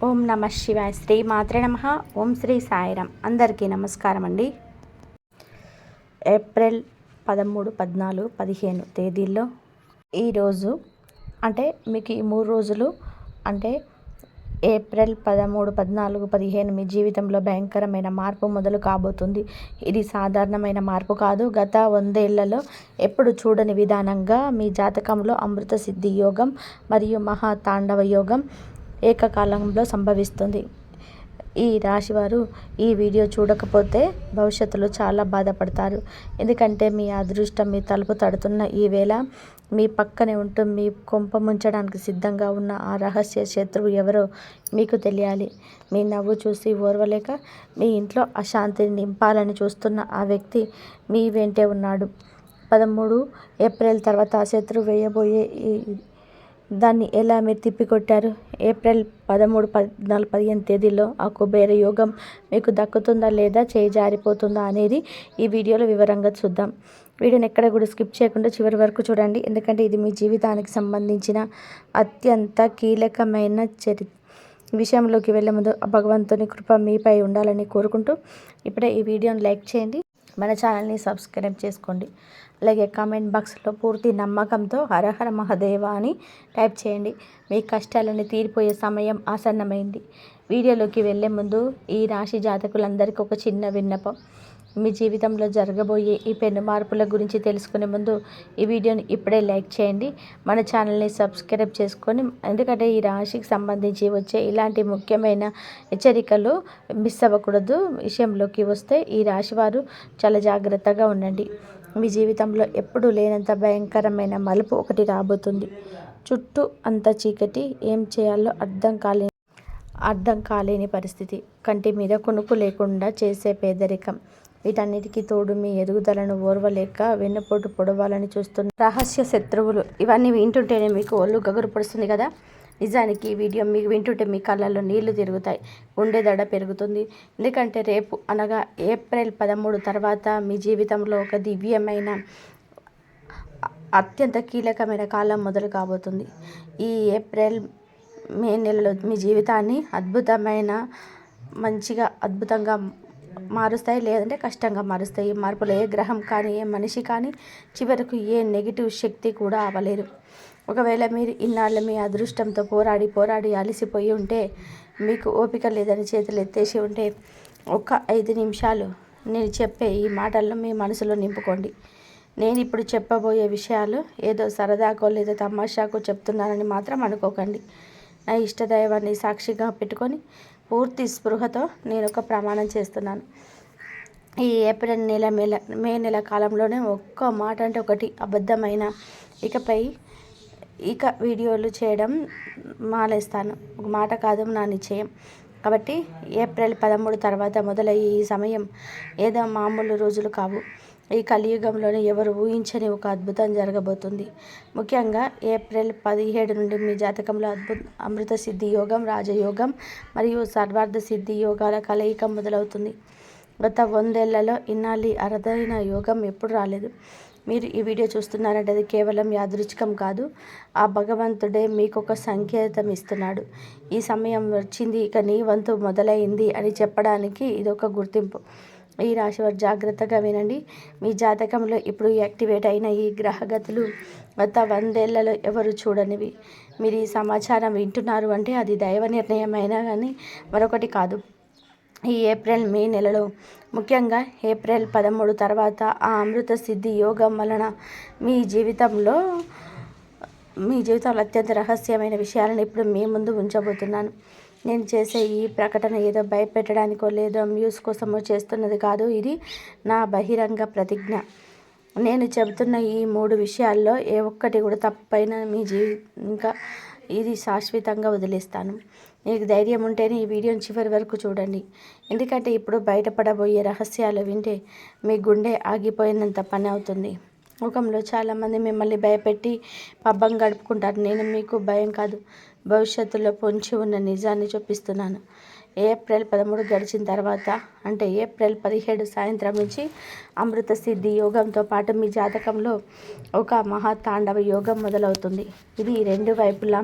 ఓం నమ శివాయ. శ్రీ మాత్రే నమః. ఓం శ్రీ సాయిరామ్. అందరికీ నమస్కారం అండి. ఏప్రిల్ 13, 14, 15 తేదీల్లో ఈరోజు అంటే మీకు ఈ 3 రోజులు అంటే ఏప్రిల్ 13, 14, 15 మీ జీవితంలో భయంకరమైన మార్పు మొదలు కాబోతుంది. ఇది సాధారణమైన మార్పు కాదు. గత 100 ఏళ్లలో ఎప్పుడు చూడని విధానంగా మీ జాతకంలో అమృత సిద్ధి యోగం మరియు మహాతాండవ యోగం ఏకకాలంలో సంభవిస్తుంది. ఈ రాశివారు ఈ వీడియో చూడకపోతే భవిష్యత్తులో చాలా బాధపడతారు. ఎందుకంటే మీ అదృష్టం మీ తలుపు తడుతున్న ఈ వేళ మీ పక్కనే ఉంటూ మీ కొంప ముంచడానికి సిద్ధంగా ఉన్న ఆ రహస్య శత్రువు ఎవరో మీకు తెలియాలి. మీ నవ్వు చూసి ఓర్వలేక మీ ఇంట్లో అశాంతిని నింపాలని చూస్తున్న ఆ వ్యక్తి మీ వెంటే ఉన్నాడు. 13 ఏప్రిల్ తర్వాత ఆ శత్రువు వేయబోయే దాన్ని ఎలా మీరు తిప్పికొట్టారు? ఏప్రిల్ 13, 14, 15 తేదీల్లో ఆ కుబేర యోగం మీకు దక్కుతుందా లేదా చేయి జారిపోతుందా అనేది ఈ వీడియోలో వివరంగా చూద్దాం. వీడియోని ఎక్కడ కూడా స్కిప్ చేయకుండా చివరి వరకు చూడండి. ఎందుకంటే ఇది మీ జీవితానికి సంబంధించిన అత్యంత కీలకమైన విషయంలోకి వెళ్ళే ముందు భగవంతుని కృప మీపై ఉండాలని కోరుకుంటూ ఇప్పుడే ఈ వీడియోని లైక్ చేయండి, మన ఛానల్ని సబ్స్క్రైబ్ చేసుకోండి. అలాగే కామెంట్ బాక్స్లో పూర్తి నమ్మకంతో హరహర మహాదేవ అని టైప్ చేయండి. మీ కష్టాలని తీరిపోయే సమయం ఆసన్నమైంది. వీడియోలోకి వెళ్ళే ముందు ఈ రాశి జాతకులందరికీ ఒక చిన్న విన్నపం. మీ జీవితంలో జరగబోయే ఈ పెను మార్పుల గురించి తెలుసుకునే ముందు ఈ వీడియోని ఇప్పుడే లైక్ చేయండి, మన ఛానల్ని సబ్స్క్రైబ్ చేసుకొని. ఎందుకంటే ఈ రాశికి సంబంధించి వచ్చే ఇలాంటి ముఖ్యమైన హెచ్చరికలు మిస్ అవ్వకూడదు. విషయంలోకి వస్తే ఈ రాశి వారు చాలా జాగ్రత్తగా ఉండండి. మీ జీవితంలో ఎప్పుడూ లేనంత భయంకరమైన మలుపు ఒకటి రాబోతుంది. చుట్టూ అంత చీకటి, ఏం చేయాలో అర్థం కాలేని పరిస్థితి, కంటి మీద కునుకు లేకుండా చేసే పేదరికం, వీటన్నిటికీ తోడు మీ ఎదుగుదలను ఓర్వలేక వెన్నుపోటు పొడవాలని చూస్తున్న రహస్య శత్రువులు. ఇవన్నీ వింటుంటేనే మీకు ఒళ్ళు గగురు పడుస్తుంది కదా. నిజానికి ఈ వీడియో మీకు వింటుంటే మీ కళ్ళల్లో నీళ్లు తిరుగుతాయి, గుండె దడ పెరుగుతుంది. ఎందుకంటే రేపు అనగా ఏప్రిల్ 13 తర్వాత మీ జీవితంలో ఒక దివ్యమైన అత్యంత కీలకమైన కాలం మొదలు కాబోతుంది. ఈ ఏప్రిల్ మే నెలలో మీ జీవితాన్ని అద్భుతంగా మారుస్తాయి, లేదంటే కష్టంగా మారుస్తాయి. ఈ మార్పులో ఏ గ్రహం కానీ ఏ మనిషి కానీ చివరకు ఏ నెగిటివ్ శక్తి కూడా అవ్వలేరు. ఒకవేళ మీరు ఇన్నాళ్ళు మీ అదృష్టంతో పోరాడి అలసిపోయి ఉంటే, మీకు ఓపిక లేదని చేతులు ఎత్తేసి ఉంటే, ఒక 5 నిమిషాలు నేను చెప్పే ఈ మాటలను మీ మనసులో నింపుకోండి. నేను ఇప్పుడు చెప్పబోయే విషయాలు ఏదో సరదాకో లేదా తమాషాకో చెప్తున్నానని మాత్రం అనుకోకండి. నా ఇష్టదైవాన్ని సాక్షిగా పెట్టుకొని పూర్తి స్పృహతో నేను ఒక ప్రమాణం చేస్తున్నాను. ఈ ఏప్రిల్ మే నెల కాలంలోనే ఒక్క మాట అంటే ఒకటి అబద్ధమైన ఇక వీడియోలు చేయడం మానేస్తాను. ఒక మాట కాదు, నా నిశ్చయం. కాబట్టి ఏప్రిల్ 13 తర్వాత మొదలయ్యే ఈ సమయం ఏదో మామూలు రోజులు కావు. ఈ కలియుగంలోనే ఎవరు ఊహించని ఒక అద్భుతం జరగబోతుంది. ముఖ్యంగా ఏప్రిల్ 17 నుండి మీ జాతకంలో అమృత సిద్ధి యోగం, రాజయోగం మరియు సర్వార్థ సిద్ధి యోగాల కలయిక మొదలవుతుంది. గత 100 ఏళ్లలో ఇన్నాళ్ళు అరుదైన యోగం ఎప్పుడు రాలేదు. మీరు ఈ వీడియో చూస్తున్నారంటే అది కేవలం యాదృచ్ఛికం కాదు. ఆ భగవంతుడే మీకు ఒక సంకేతం ఇస్తున్నాడు. ఈ సమయం వచ్చింది, ఇక నీ వంతు మొదలైంది అని చెప్పడానికి ఇదొక గుర్తింపు. ఈ రాశివారు జాగ్రత్తగా వినండి. మీ జాతకంలో ఇప్పుడు యాక్టివేట్ అయిన ఈ గ్రహగతులు గత 100 ఏళ్లలో ఎవరు చూడనివి. మీరు ఈ సమాచారం వింటున్నారు అంటే అది దైవ నిర్ణయమైనా కానీ మరొకటి కాదు. ఈ ఏప్రిల్ మే నెలలో, ముఖ్యంగా ఏప్రిల్ 13 తర్వాత ఆ అమృత సిద్ధి యోగం వలన మీ జీవితంలో అత్యంత రహస్యమైన విషయాలను ఇప్పుడు మీ ముందు ఉంచబోతున్నాను. నేను చేసే ఈ ప్రకటన ఏదో భయపెట్టడానికో లేదో న్యూస్ కోసమో చేస్తున్నది కాదు. ఇది నా బహిరంగ ప్రతిజ్ఞ. నేను చెబుతున్న ఈ 3 విషయాల్లో ఏ ఒక్కటి కూడా తప్పైన ఇంకా ఇది శాశ్వతంగా వదిలేస్తాను. మీకు ధైర్యం ఉంటేనే ఈ వీడియోని చివరి వరకు చూడండి. ఎందుకంటే ఇప్పుడు బయటపడబోయే రహస్యాలు వింటే మీ గుండె ఆగిపోయినంత పని అవుతుంది. ముఖంలో చాలామంది మిమ్మల్ని భయపెట్టి పబ్బం గడుపుకుంటారు. నేను మీకు భయం కాదు, భవిష్యత్తులో పొంచి ఉన్న నిజాన్ని చూపిస్తున్నాను. ఏప్రిల్ 13 గడిచిన తర్వాత అంటే ఏప్రిల్ 17 సాయంత్రం నుంచి అమృత సిద్ధి యోగంతో పాటు మీ జాతకంలో ఒక మహాతాండవ యోగం మొదలవుతుంది. ఇది 2 వైపులా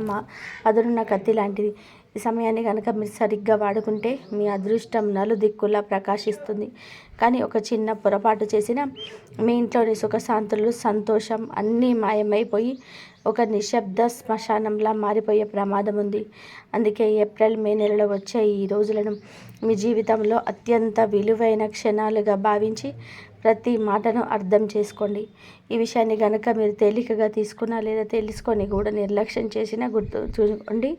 పదునున్న కత్తి లాంటిది. ఈ సమయాన్ని కనుక మీరు సరిగ్గా వాడుకుంటే మీ అదృష్టం నలుదిక్కులా ప్రకాశిస్తుంది. కానీ ఒక చిన్న పొరపాటు చేసినా మీ ఇంట్లోని సుఖశాంతులు, సంతోషం అన్నీ మాయమైపోయి ఒక నిశ్శబ్ద శ్మశానంలా మారిపోయే ప్రమాదం ఉంది. అందుకే ఏప్రిల్, మే నెలలో వచ్చే ఈ రోజులను మీ జీవితంలో అత్యంత విలువైన క్షణాలుగా భావించి ప్రతి మాటను అర్థం చేసుకోండి. ఈ విషయాన్ని కనుక మీరు తేలికగా తీసుకున్నా లేదా తెలుసుకొని కూడా నిర్లక్ష్యం చేసినా గుర్తుంచుకోండి,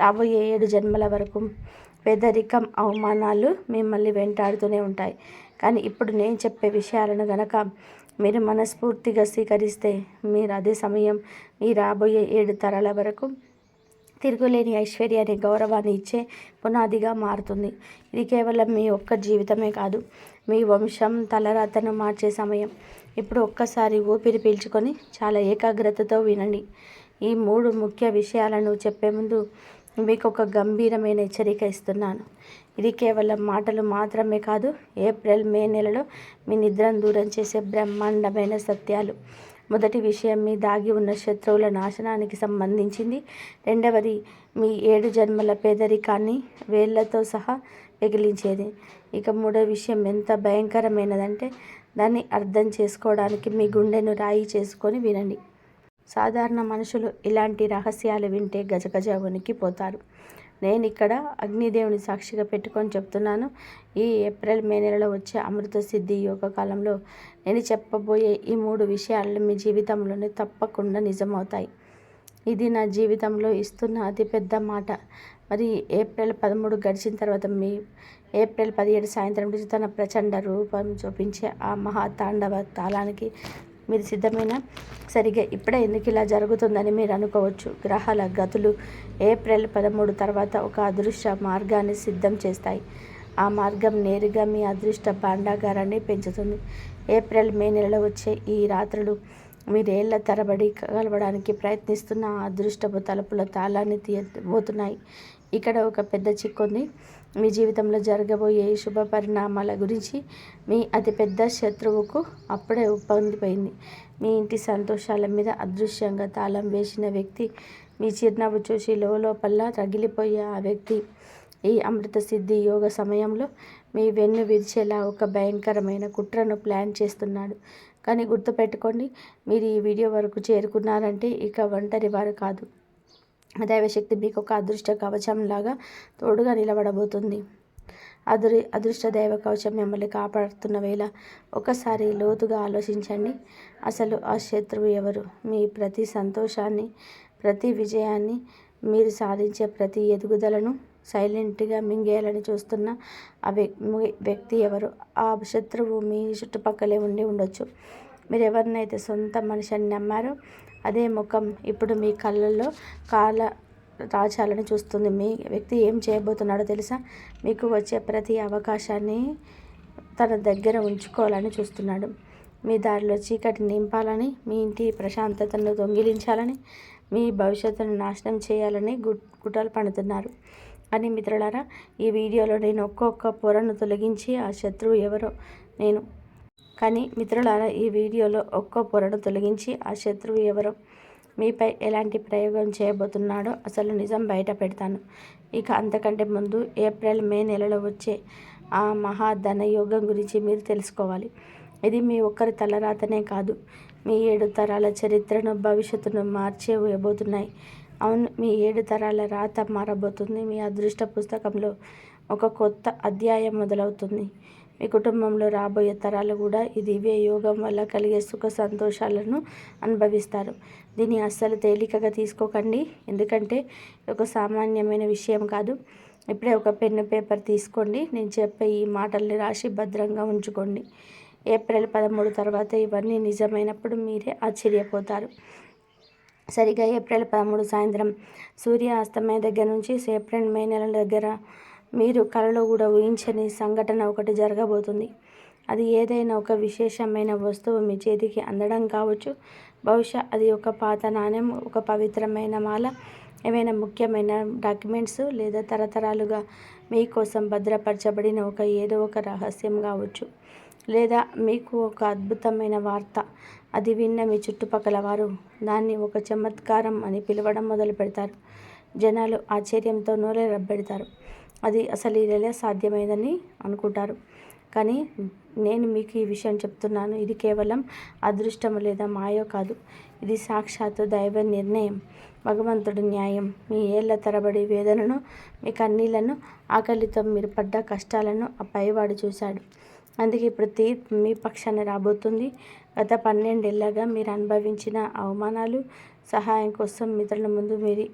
రాబోయే 7 జన్మల వరకు పేదరికం, అవమానాలు మిమ్మల్ని వెంటాడుతూనే ఉంటాయి. కానీ ఇప్పుడు నేను చెప్పే విషయాలను గనక మీరు మనస్ఫూర్తిగా స్వీకరిస్తే మీరు అదే సమయం మీ రాబోయే 7 తరాల వరకు తిరుగులేని ఐశ్వర్యాన్ని, గౌరవాన్ని ఇచ్చే పునాదిగా మారుతుంది. ఇది కేవలం మీ ఒక్క జీవితమే కాదు, మీ వంశం తలరాతను మార్చే సమయం. ఇప్పుడు ఒక్కసారి ఊపిరి పీల్చుకొని చాలా ఏకాగ్రతతో వినండి. ఈ 3 ముఖ్య విషయాలను చెప్పే ముందు మీకు ఒక గంభీరమైన హెచ్చరిక ఇస్తున్నాను. ఇది కేవలం మాటలు మాత్రమే కాదు, ఏప్రిల్, మే నెలలో మీ నిద్రను దూరం చేసే బ్రహ్మాండమైన సత్యాలు. మొదటి విషయం మీ దాగి ఉన్న శత్రువుల నాశనానికి సంబంధించింది. రెండవది మీ 7 జన్మల పేదరికాన్ని వేళ్లతో సహా పెగిలించేది. ఇక మూడో విషయం ఎంత భయంకరమైనదంటే దాన్ని అర్థం చేసుకోవడానికి మీ గుండెను రాయి చేసుకొని వినండి. సాధారణ మనుషులు ఇలాంటి రహస్యాలు వింటే గజగజ వణికిపోతారు. నేను ఇక్కడ అగ్నిదేవుని సాక్షిగా పెట్టుకొని చెప్తున్నాను, ఈ ఏప్రిల్, మే నెలలో వచ్చే అమృత సిద్ధి యోగ కాలంలో నేను చెప్పబోయే ఈ 3 విషయాలు మీ జీవితంలోనే తప్పకుండా నిజమవుతాయి. ఇది నా జీవితంలో ఇస్తున్న అతిపెద్ద మాట. మరి ఏప్రిల్ 13 గడిచిన తర్వాత మీ ఏప్రిల్ 17 సాయంత్రం నుంచి తన ప్రచండ రూపం చూపించే ఆ మహాతాండవ తాళానికి మీరు సిద్ధమైన? సరిగ్గా ఇప్పుడే ఎందుకు ఇలా జరుగుతుందని మీరు అనుకోవచ్చు. గ్రహాల గతులు ఏప్రిల్ 13 తర్వాత ఒక అదృష్ట మార్గాన్ని సిద్ధం చేస్తాయి. ఆ మార్గం నేరుగా మీ అదృష్ట భాండాగారాన్ని పెంచుతుంది. ఏప్రిల్, మే నెలలో వచ్చే ఈ రాత్రులు మీరేళ్ల తరబడి కలవడానికి ప్రయత్నిస్తున్న ఆ అదృష్టపు తలుపుల తాళాన్ని తీయబోతున్నాయి. ఇక్కడ ఒక పెద్ద చిక్కుంది. మీ జీవితంలో జరగబోయే ఈ శుభ పరిణామాల గురించి మీ అతిపెద్ద శత్రువుకు అప్పుడే పొందిపోయింది. మీ ఇంటి సంతోషాల మీద అదృశ్యంగా తాళం వేసిన వ్యక్తి, మీ చిరునవ్వు చూసి లోపల రగిలిపోయే ఆ వ్యక్తి ఈ అమృత సిద్ధి యోగ సమయంలో మీ వెన్ను విరిచేలా ఒక భయంకరమైన కుట్రను ప్లాన్ చేస్తున్నాడు. కానీ గుర్తుపెట్టుకోండి, మీరు ఈ వీడియో వరకు చేరుకున్నారంటే ఇక ఒంటరి వారు కాదు. దైవశక్తి మీకు ఒక అదృష్ట కవచంలాగా తోడుగా నిలబడబోతుంది. అదృష్ట దైవ కవచం మిమ్మల్ని కాపాడుతున్న వేళ ఒకసారి లోతుగా ఆలోచించండి. అసలు ఆ శత్రువు ఎవరు? మీ ప్రతి సంతోషాన్ని, ప్రతి విజయాన్ని, మీరు సాధించే ప్రతి ఎదుగుదలను సైలెంట్గా మింగేయాలని చూస్తున్న ఆ వ్యక్తి ఎవరు? ఆ శత్రువు మీ చుట్టుపక్కలే ఉండొచ్చు. మీరు ఎవరినైతే సొంత మనిషిని నమ్మారో అదే ముఖం ఇప్పుడు మీ కళ్ళల్లో కాల రాచాలని చూస్తుంది. మీ వ్యక్తి ఏం చేయబోతున్నాడో తెలుసా? మీకు వచ్చే ప్రతి అవకాశాన్ని తన దగ్గర ఉంచుకోవాలని చూస్తున్నాడు. మీ దారిలో చీకటి నింపాలని, మీ ఇంటి ప్రశాంతతను దొంగిలించాలని, మీ భవిష్యత్తును నాశనం చేయాలని కుట్రలు పన్నుతున్నారు. అని మిత్రులారా, ఈ వీడియోలో నేను ఒక్కొక్క పొరను తొలగించి ఆ శత్రువు ఎవరో ఈ వీడియోలో ఒక్కో పొరను తొలగించి ఆ శత్రువు ఎవరో, మీపై ఎలాంటి ప్రయోగం చేయబోతున్నాడో అసలు నిజం బయట పెడతాను. ఇక అంతకంటే ముందు ఏప్రిల్, మే నెలలో వచ్చే ఆ మహాధనయోగం గురించి మీరు తెలుసుకోవాలి. ఇది మీ ఒక్కరి తలరాతనే కాదు, మీ 7 తరాల చరిత్రను, భవిష్యత్తును మార్చేయబోతున్నాయి. అవును, మీ 7 తరాల రాత మారబోతుంది. మీ అదృష్ట పుస్తకంలో ఒక కొత్త అధ్యాయం మొదలవుతుంది. మీ కుటుంబంలో రాబోయే తరాలు కూడా ఈ దివ్య యోగం వల్ల కలిగే సుఖ సంతోషాలను అనుభవిస్తారు. దీన్ని అస్సలు తేలికగా తీసుకోకండి, ఎందుకంటే ఒక సామాన్యమైన విషయం కాదు. ఇప్పుడే ఒక పెన్ను, పేపర్ తీసుకోండి. నేను చెప్పే ఈ మాటల్ని రాసి భద్రంగా ఉంచుకోండి. ఏప్రిల్ 13 తర్వాత ఇవన్నీ నిజమైనప్పుడు మీరే ఆశ్చర్యపోతారు. సరిగా ఏప్రిల్ 13 సాయంత్రం సూర్య అస్తమయం దగ్గర నుంచి ఏప్రిల్, మే నెలల దగ్గర మీరు కలలో కూడా ఊహించని సంఘటన ఒకటి జరగబోతుంది. అది ఏదైనా ఒక విశేషమైన వస్తువు మీ చేతికి అందడం కావచ్చు. బహుశా అది ఒక పాత నాణ్యం, ఒక పవిత్రమైన మాల, ఏవైనా ముఖ్యమైన డాక్యుమెంట్స్, లేదా తరతరాలుగా మీకోసం భద్రపరచబడిన ఏదో ఒక రహస్యం కావచ్చు. లేదా మీకు ఒక అద్భుతమైన వార్త. అది విన్న మీ చుట్టుపక్కల వారు దాన్ని ఒక చమత్కారం అని పిలవడం మొదలు పెడతారు. జనాలు ఆశ్చర్యంతో నోరెరబెడతారు. అది అసలు ఇలా సాధ్యమైందని అనుకుంటారు. కానీ నేను మీకు ఈ విషయం చెప్తున్నాను. ఇది కేవలం అదృష్టము లేదా మాయో కాదు. ఇది సాక్షాత్తు దైవ నిర్ణయం, భగవంతుడి న్యాయం. మీ ఏళ్ల తరబడి వేదనను, మీ కన్నీళ్లను, ఆకలితో మీరు పడ్డ కష్టాలను ఆ పైవాడు చూశాడు. అందుకే ఇప్పుడు తీర్పు మీ పక్షాన రాబోతుంది. గత 12 ఏళ్లుగా మీరు అనుభవించిన అవమానాలు, సహాయం కోసం మిత్రుల ముందు మీరు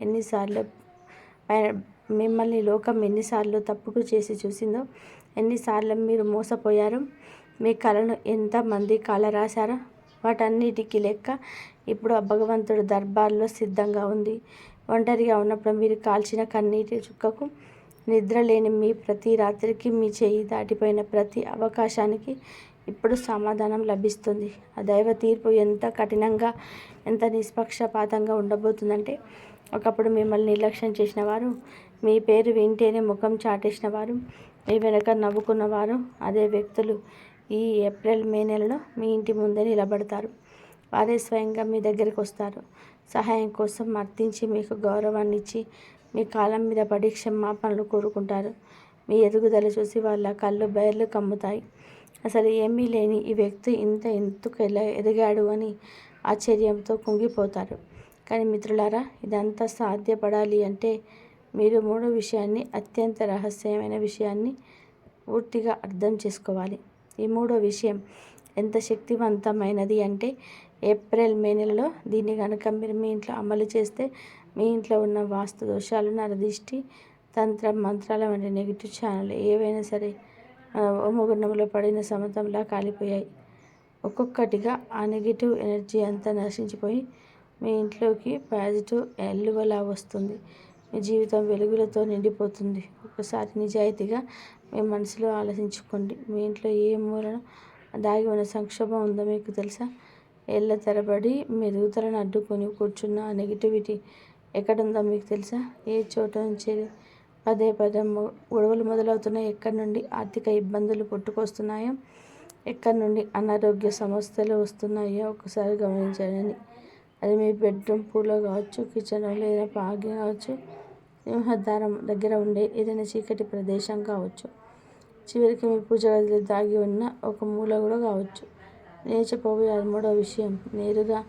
మిమ్మల్ని లోకం ఎన్నిసార్లు తప్పుకు చేసి చూసిందో, ఎన్నిసార్లు మీరు మోసపోయారు, మీ కళను ఎంతమంది కాలరాశారో వాటన్నిటికీ లెక్క ఇప్పుడు ఆ భగవంతుడు దర్బార్లో సిద్ధంగా ఉంది. ఒంటరిగా ఉన్నప్పుడు మీరు కాల్చిన కన్నీటి చుక్కకు, నిద్ర లేని మీ ప్రతి రాత్రికి, మీ చేయి దాటిపోయిన ప్రతి అవకాశానికి ఇప్పుడు సమాధానం లభిస్తుంది. ఆ దైవ తీర్పు ఎంత కఠినంగా, ఎంత నిష్పక్షపాతంగా ఉండబోతుందంటే, ఒకప్పుడు మిమ్మల్ని నిర్లక్ష్యం చేసిన వారు, మీ పేరు వింటేనే ముఖం చాటేసిన వారు, మీ వెనక నవ్వుకున్నవారు, అదే వ్యక్తులు ఈ ఏప్రిల్ మే నెలలో మీ ఇంటి ముందే నిలబడతారు. వారే స్వయంగా మీ దగ్గరికి వస్తారు. సహాయం కోసం అర్థించి, మీకు గౌరవాన్ని ఇచ్చి, మీ కాలం మీద పడి క్షమాపణలు కోరుకుంటారు. మీ ఎదుగుదల చూసి వాళ్ళ కళ్ళు బయర్లు కమ్ముతాయి. అసలు ఏమీ లేని ఈ వ్యక్తి ఎందుకు ఎలా ఎదిగాడు అని ఆశ్చర్యంతో కుంగిపోతారు. కానీ మిత్రులారా, ఇదంతా సాధ్యపడాలి అంటే మీరు 3 విషయాన్ని, అత్యంత రహస్యమైన విషయాన్ని పూర్తిగా అర్థం చేసుకోవాలి. ఈ 3వ విషయం ఎంత శక్తివంతమైనది అంటే, ఏప్రిల్ మే నెలలో దీన్ని కనుక మీరు మీ ఇంట్లో అమలు చేస్తే, మీ ఇంట్లో ఉన్న వాస్తు దోషాలు, నరదిష్టి, తంత్ర మంత్రాల వంటి నెగిటివ్ ఛానల్ ఏవైనా సరే ఓమగుండంలో పడిన సముద్రంలా కాలిపోయాయి. ఒక్కొక్కటిగా ఆ నెగిటివ్ ఎనర్జీ అంతా నశించిపోయి మీ ఇంట్లోకి పాజిటివ్ ఎల్లువలా వస్తుంది. మీ జీవితం వెలుగులతో నిండిపోతుంది. ఒకసారి నిజాయితీగా మీ మనసులో ఆలోచించుకోండి. మీ ఇంట్లో ఏ మూలన దాగి ఉన్న సంక్షోభం ఉందో మీకు తెలుసా? ఏళ్ల తరబడి మీ ఎదుగుదలను అడ్డుకొని కూర్చున్న ఆ నెగిటివిటీ ఎక్కడుందో మీకు తెలుసా? ఏ చోట నుంచి పదే గొడవలు మొదలవుతున్నాయో, ఎక్కడి నుండి ఆర్థిక ఇబ్బందులు పుట్టుకొస్తున్నాయో, ఎక్కడి నుండి అనారోగ్య సమస్యలు వస్తున్నాయో ఒకసారి గమనించండి. అది మీ బెడ్రూమ్ పూల్లో కావచ్చు, కిచెన్లో లేదా పాగి కావచ్చు, సింహద్వారం దగ్గర ఉండే ఏదైనా చీకటి ప్రదేశం కావచ్చు, చివరికి మీ పూజ గదిలో దాగి ఉన్న ఒక మూల కూడా కావచ్చు. నేను చెప్పబోయే 3వ విషయం నేరుగా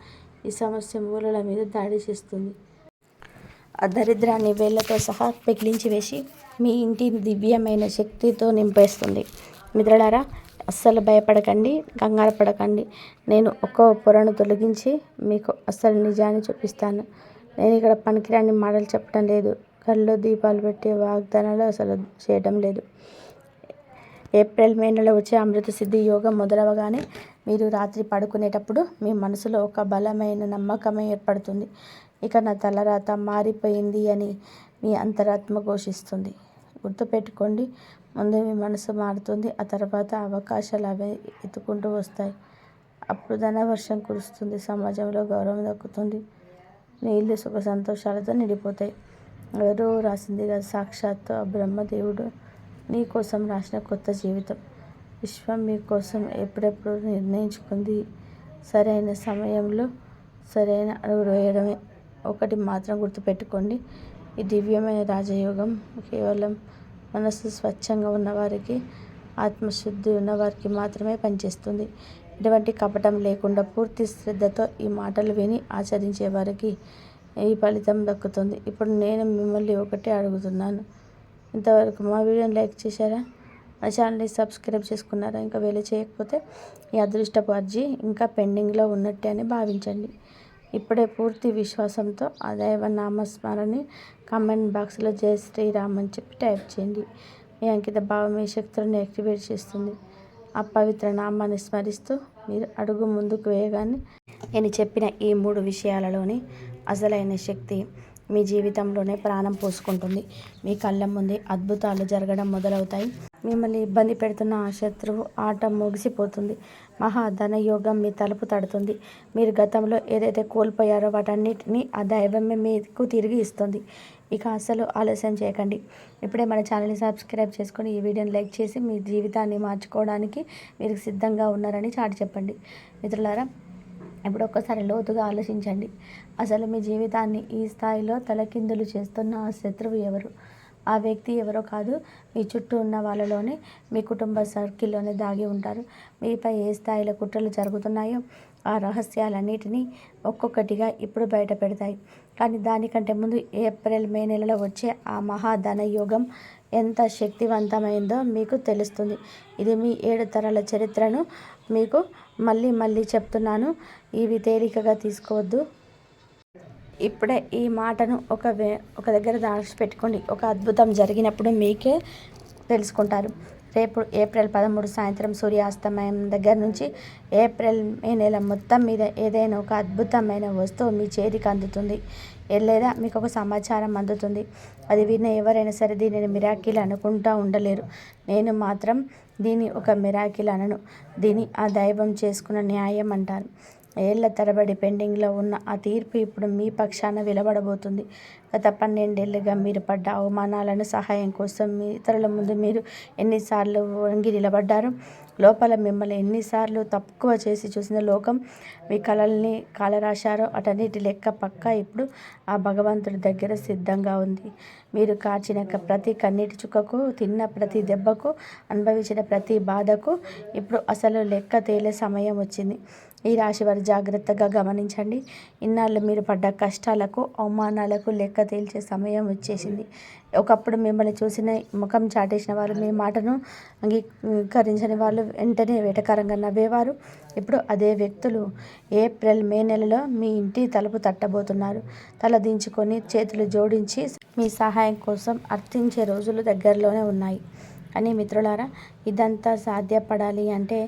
ఈ సమస్య మూలల మీద దాడి చేస్తుంది. ఆ దరిద్రాన్ని వేళ్లతో సహా పెకిలించి వేసి మీ ఇంటిని దివ్యమైన శక్తితో నింపేస్తుంది. మిత్రులారా, అస్సలు భయపడకండి, కంగారు పడకండి. నేను ఒక్కో పొరను తొలగించి మీకు అసలు నిజాన్ని చూపిస్తాను. నేను ఇక్కడ పనికిరాని మాటలు చెప్పడం లేదు. కళ్ళలో దీపాలు పెట్టే వాగ్దానాలు అసలు చేయడం లేదు. ఏప్రిల్ మే నెలలో వచ్చే అమృత సిద్ధి యోగం మొదలవగానే మీరు రాత్రి పడుకునేటప్పుడు మీ మనసులో ఒక బలమైన నమ్మకం ఏర్పడుతుంది. ఇక నా తలరాత మారిపోయింది అని మీ అంతరాత్మ ఘోషిస్తుంది. గుర్తుపెట్టుకోండి, ముందు మీ మనసు మారుతుంది, ఆ తర్వాత అవకాశాలు అవే ఎత్తుకుంటూ వస్తాయి. అప్పుడు ధనవర్షం కురుస్తుంది, సమాజంలో గౌరవం దక్కుతుంది, నీ ఇల్లు సుఖ సంతోషాలతో నిండిపోతాయి. ఎవరో రాసింది కాదు, సాక్షాత్తు ఆ బ్రహ్మదేవుడు నీ కోసం రాసిన కొత్త జీవితం. విశ్వం మీకోసం ఎప్పుడెప్పుడు నిర్ణయించుకుంది. సరైన సమయంలో సరైన అడుగు వేయడమే. ఒకటి మాత్రం గుర్తుపెట్టుకోండి, ఈ దివ్యమైన రాజయోగం కేవలం మనసు స్వచ్ఛంగా ఉన్నవారికి, ఆత్మశుద్ధి ఉన్నవారికి మాత్రమే పనిచేస్తుంది. ఎటువంటి కపటం లేకుండా పూర్తి శ్రద్ధతో ఈ మాటలు విని ఆచరించే వారికి ఈ ఫలితం దక్కుతుంది. ఇప్పుడు నేను మిమ్మల్ని ఒకటే అడుగుతున్నాను, ఇంతవరకు మా వీడియోని లైక్ చేశారా? మా ఛానల్ని సబ్స్క్రైబ్ చేసుకున్నారా? ఇంకా వేరే చేయకపోతే ఈ అదృష్టపు అర్జీ ఇంకా పెండింగ్లో ఉన్నట్టే అని భావించండి. ఇప్పుడే పూర్తి విశ్వాసంతో ఆ దైవ నామస్మరణని కామెంట్ బాక్స్లో జై శ్రీరామ్ అని చెప్పి టైప్ చేయండి. మీ అంకిత భావం మీ శక్తులను యాక్టివేట్ చేస్తుంది. ఆ పవిత్ర నామాన్ని స్మరిస్తూ మీరు అడుగు ముందుకు వేయగానే నేను చెప్పిన ఈ 3 విషయాలలోని అసలైన శక్తి మీ జీవితంలోనే ప్రాణం పోసుకుంటుంది. మీ కళ్ళ ముందే అద్భుతాలు జరగడం మొదలవుతాయి. మిమ్మల్ని ఇబ్బంది పెడుతున్న ఆ శత్రువు ఆట ముగిసిపోతుంది. మహాధన యోగం మీ తలుపు తడుతుంది. మీరు గతంలో ఏదైతే కోల్పోయారో వాటన్నిటినీ ఆ దైవమే మీకు తిరిగి ఇస్తుంది. ఇక అసలు ఆలస్యం చేయకండి, ఇప్పుడే మన ఛానల్ని సబ్స్క్రైబ్ చేసుకొని ఈ వీడియోని లైక్ చేసి మీ జీవితాన్ని మార్చుకోవడానికి మీరు సిద్ధంగా ఉన్నారని చాటి చెప్పండి. మిత్రులారా, ఇప్పుడు ఒక్కసారి లోతుగా ఆలోచించండి. అసలు మీ జీవితాన్ని ఈ స్థాయిలో తలకిందులు చేస్తున్న ఆ శత్రువు ఎవరు? ఆ వ్యక్తి ఎవరో కాదు, మీ చుట్టూ ఉన్న వాళ్ళలోనే, మీ కుటుంబ సర్కిల్లోనే దాగి ఉంటారు. మీపై ఏ స్థాయిలో కుట్రలు జరుగుతున్నాయో ఆ రహస్యాలన్నిటినీ ఒక్కొక్కటిగా ఇప్పుడు బయట పెడతాయి. కానీ దానికంటే ముందు ఏప్రిల్ మే నెలలో వచ్చే ఆ మహాధన యోగం ఎంత శక్తివంతమైందో మీకు తెలుస్తుంది. ఇది మీ 7 తరాల చరిత్రను మీకు మళ్ళీ మళ్ళీ చెప్తున్నాను. ఇవి తేలికగా తీసుకోవద్దు. ఇప్పుడే ఈ మాటను ఒక దగ్గర దాచిపెట్టుకోండి. ఒక అద్భుతం జరిగినప్పుడు మీకే తెలుసుకుంటారు. రేపు ఏప్రిల్ 13 సాయంత్రం సూర్యాస్తమయం దగ్గర నుంచి ఏప్రిల్ మే నెల మొత్తం మీద ఏదైనా ఒక అద్భుతమైన వస్తువు మీ చేతికి అందుతుంది, లేదా మీకు ఒక సమాచారం అందుతుంది. అది విన్న ఎవరైనా సరే దీనిని మిరాకిల్ అనుకుంటూ ఉండలేరు. నేను మాత్రం దీన్ని ఒక మిరాకిల్ అనను. దీన్ని ఆ దైవం చేసుకున్న న్యాయం అంటారు. ఏళ్ల తరబడి పెండింగ్లో ఉన్న ఆ తీర్పు ఇప్పుడు మీ పక్షాన వెలువడబోతుంది. గత 12 ఏళ్లుగా మీరు పడ్డ అవమానాలను, సహాయం కోసం మీ ఇతరుల ముందు మీరు ఎన్నిసార్లు వంగి నిలబడ్డారు, లోపల మిమ్మల్ని ఎన్నిసార్లు తక్కువ చేసి చూసిన లోకం మీ కలల్ని కాలరాశారో అటన్నిటి లెక్క పక్కా ఇప్పుడు ఆ భగవంతుడి దగ్గర సిద్ధంగా ఉంది. మీరు కార్చిన ప్రతి కన్నీటి చుక్కకు, తిన్న ప్రతి దెబ్బకు, అనుభవించిన ప్రతి బాధకు ఇప్పుడు అసలు లెక్క తేలే సమయం వచ్చింది. ఈ రాశి వారు జాగ్రత్తగా గమనించండి. ఇన్నాళ్ళు మీరు పడ్డ కష్టాలకు, అవమానాలకు లెక్క తేల్చే సమయం వచ్చేసింది. ఒకప్పుడు మిమ్మల్ని చూసిన ముఖం చాటేసిన వాళ్ళు, మీ మాటను అంగీకరించని వాళ్ళు వెంటనే వెటకారంగా నవ్వేవారు. ఇప్పుడు అదే వ్యక్తులు ఏప్రిల్ మే నెలలో మీ ఇంటి తలుపు తట్టబోతున్నారు. తల దించుకొని చేతులు జోడించి మీ సహాయం కోసం అర్థించే రోజులు దగ్గరలోనే ఉన్నాయి. కానీ మిత్రులారా, ఇదంతా సాధ్యపడాలి అంటే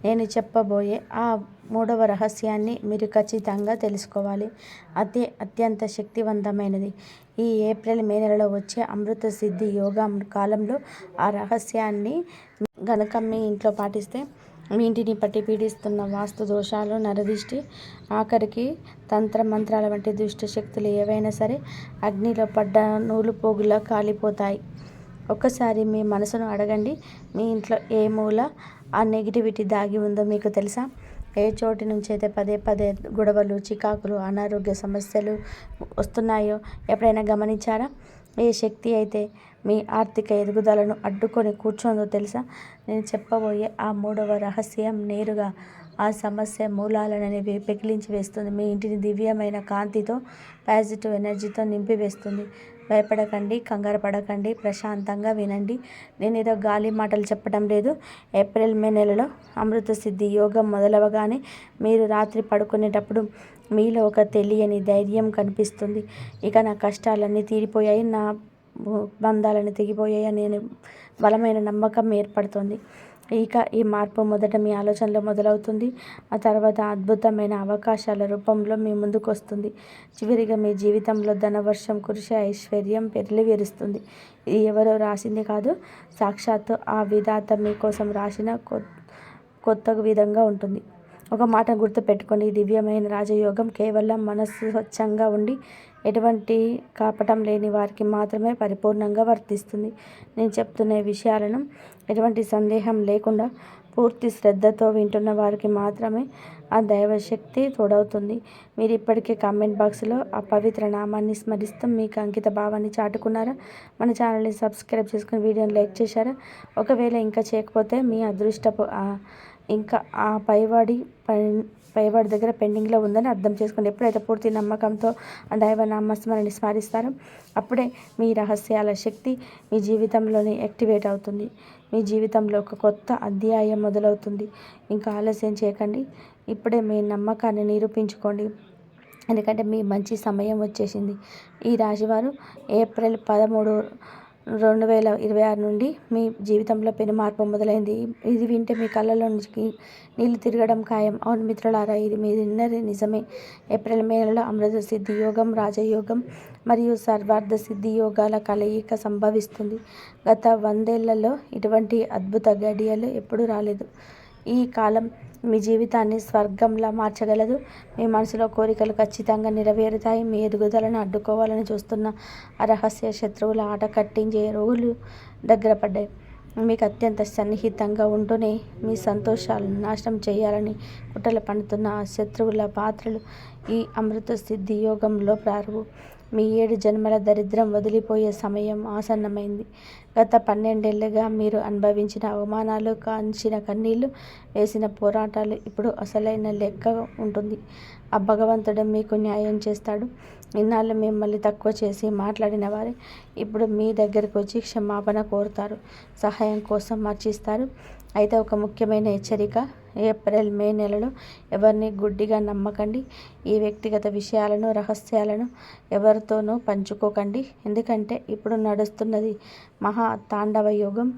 నేను చెప్పబోయే ఆ 3వ రహస్యాన్ని మీరు ఖచ్చితంగా తెలుసుకోవాలి. అదే అత్యంత శక్తివంతమైనది. ఈ ఏప్రిల్ మే నెలలో వచ్చే అమృత సిద్ధి యోగా కాలంలో ఆ రహస్యాన్ని గనక మీ ఇంట్లో పాటిస్తే మీ ఇంటిని పట్టి పీడిస్తున్న వాస్తు దోషాలు, నరదిష్టి, ఆఖరికి తంత్ర మంత్రాల వంటి దుష్ట శక్తులు ఏవైనా సరే అగ్నిలో పడ్డ నూలు పోగులా కాలిపోతాయి. ఒక్కసారి మీ మనసును అడగండి. మీ ఇంట్లో ఏ మూల ఆ నెగిటివిటీ దాగి ఉందో మీకు తెలుసా? ఏ చోటి నుంచి అయితే పదే పదే గొడవలు, చికాకులు, అనారోగ్య సమస్యలు వస్తున్నాయో ఎప్పుడైనా గమనించారా? ఏ శక్తి అయితే మీ ఆర్థిక ఎదుగుదలను అడ్డుకొని కూర్చోందో తెలుసా? నేను చెప్పబోయే ఆ 3వ రహస్యం నేరుగా ఆ సమస్య మూలాలను పెకిలించి వేస్తుంది. మీ ఇంటిని దివ్యమైన కాంతితో, పాజిటివ్ ఎనర్జీతో నింపి వేస్తుంది. భయపడకండి, కంగారు పడకండి, ప్రశాంతంగా వినండి. నేను ఏదో గాలి మాటలు చెప్పడం లేదు. ఏప్రిల్ మే నెలలో అమృత సిద్ధి యోగం మొదలవగానే మీరు రాత్రి పడుకునేటప్పుడు మీలో ఒక తెలియని ధైర్యం కనిపిస్తుంది. ఇక నా కష్టాలన్నీ తీరిపోయాయి, నా బంధాలన్నీ తెగిపోయాయి అనే బలమైన నమ్మకం ఏర్పడుతుంది. ఇక ఈ మార్పు మొదట మీ ఆలోచనలో మొదలవుతుంది. ఆ తర్వాత అద్భుతమైన అవకాశాల రూపంలో మీ ముందుకు వస్తుంది. చివరిగా మీ జీవితంలో ధనవర్షం కురిసే ఐశ్వర్యం వెల్లివిరుస్తుంది. ఇది ఎవరో రాసింది కాదు, సాక్షాత్తు ఆ విధాత మీకోసం రాసిన కొత్త విధంగా ఉంటుంది. ఒక మాట గుర్తుపెట్టుకోండి, ఈ దివ్యమైన రాజయోగం కేవలం మనస్సు స్వచ్ఛంగా ఉండి ఎటువంటి కాపటం లేని వారికి మాత్రమే పరిపూర్ణంగా వర్తిస్తుంది. నేను చెప్తున్న విషయాలను ఎటువంటి సందేహం లేకుండా పూర్తి శ్రద్ధతో వింటున్న వారికి మాత్రమే ఆ దైవశక్తి తోడవుతుంది. మీరు ఇప్పటికే కామెంట్ బాక్స్లో ఆ పవిత్ర నామాన్ని స్మరిస్తూ మీకు అంకిత భావాన్ని చాటుకున్నారా? మన ఛానల్ని సబ్స్క్రైబ్ చేసుకుని వీడియోని లైక్ చేశారా? ఒకవేళ ఇంకా చేయకపోతే మీ అదృష్టపు ఇంకా ఆ పైవాడి దగ్గర పెండింగ్లో ఉందని అర్థం చేసుకోండి. ఎప్పుడైతే పూర్తి నమ్మకంతో ఆ దైవ నామస్మరణని స్మరిస్తారో అప్పుడే మీ రహస్యాల శక్తి మీ జీవితంలోనే యాక్టివేట్ అవుతుంది. మీ జీవితంలో ఒక కొత్త అధ్యాయం మొదలవుతుంది. ఇంకా ఆలస్యం చేయకండి, ఇప్పుడే మీ నమ్మకాన్ని నిరూపించుకోండి. ఎందుకంటే మీ మంచి సమయం వచ్చేసింది. ఈ రాశివారు ఏప్రిల్ 13, 2026 నుండి మీ జీవితంలో పెను మార్పు మొదలైంది. ఇది వింటే మీ కళ్ళలో నుంచి నీళ్లు తిరగడం ఖాయం. అవును మిత్రులారా, ఇది మీ విన్నది నిజమే. ఏప్రిల్ మే నెలలో అమృత సిద్ధి యోగం, రాజయోగం మరియు సర్వార్థ సిద్ధి యోగాల కలయిక సంభవిస్తుంది. గత 100 ఏళ్లలో ఇటువంటి అద్భుత గడియలు ఎప్పుడూ రాలేదు. ఈ కాలం మీ జీవితాన్ని స్వర్గంలా మార్చగలదు. మీ మనసులో కోరికలు ఖచ్చితంగా నెరవేరుతాయి. మీ ఎదుగుదలను అడ్డుకోవాలని చూస్తున్న ఆ రహస్య శత్రువుల ఆట కట్టించే రోజులు దగ్గర పడ్డాయి. మీకు అత్యంత సన్నిహితంగా ఉంటూనే మీ సంతోషాలను నాశనం చేయాలని కుట్రలు పన్నుతున్న ఆ శత్రువుల పాత్రలు ఈ అమృత సిద్ధి యోగంలో ప్రారంభం. మీ 7 జన్మల దరిద్రం వదిలిపోయే సమయం ఆసన్నమైంది. గత 12 ఏళ్లుగా మీరు అనుభవించిన అవమానాలు, కాంచిన కన్నీళ్లు, వేసిన పోరాటాలు ఇప్పుడు అసలైన లెక్క ఉంటుంది. ఆ భగవంతుడు మీకు న్యాయం చేస్తాడు. ఇన్నాళ్ళు మిమ్మల్ని తక్కువ చేసి మాట్లాడిన వారే ఇప్పుడు మీ దగ్గరకు వచ్చి క్షమాపణ కోరుతారు, సహాయం కోసం అర్చిస్తారు. అయితే ఒక ముఖ్యమైన హెచ్చరిక: ఏప్రిల్, మే నెలలో ఎవరిని గుడ్డిగా నమ్మకండి. ఈ వ్యక్తిగత విషయాలను, రహస్యాలను ఎవరితోనూ పంచుకోకండి. ఎందుకంటే ఇప్పుడు నడుస్తున్నది మహా తాండవ యుగం.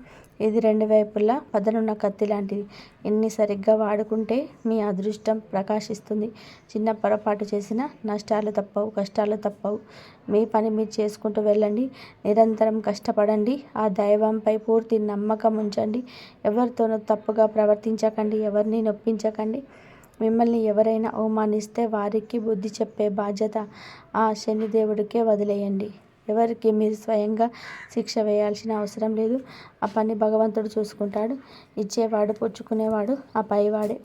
ఇది 2 వైపులా పదునున్న కత్తి లాంటిది. ఇన్ని సరిగ్గా వాడుకుంటే మీ అదృష్టం ప్రకాశిస్తుంది. చిన్న పొరపాటు చేసినా నష్టాలు తప్పవు, కష్టాలు తప్పవు. మీ పని మీరు చేసుకుంటూ వెళ్ళండి. నిరంతరం కష్టపడండి. ఆ దైవంపై పూర్తి నమ్మకం ఉంచండి. ఎవరితోనూ తప్పుగా ప్రవర్తించకండి, ఎవరిని నొప్పించకండి. మిమ్మల్ని ఎవరైనా అవమానిస్తే వారికి బుద్ధి చెప్పే బాధ్యత ఆ శనిదేవుడికే వదిలేయండి. ఎవరికి మీరు స్వయంగా శిక్ష వేయాల్సిన అవసరం లేదు. ఆ పని భగవంతుడు చూసుకుంటాడు. ఇచ్చేవాడు, పుచ్చుకునేవాడు ఆ పైవాడే.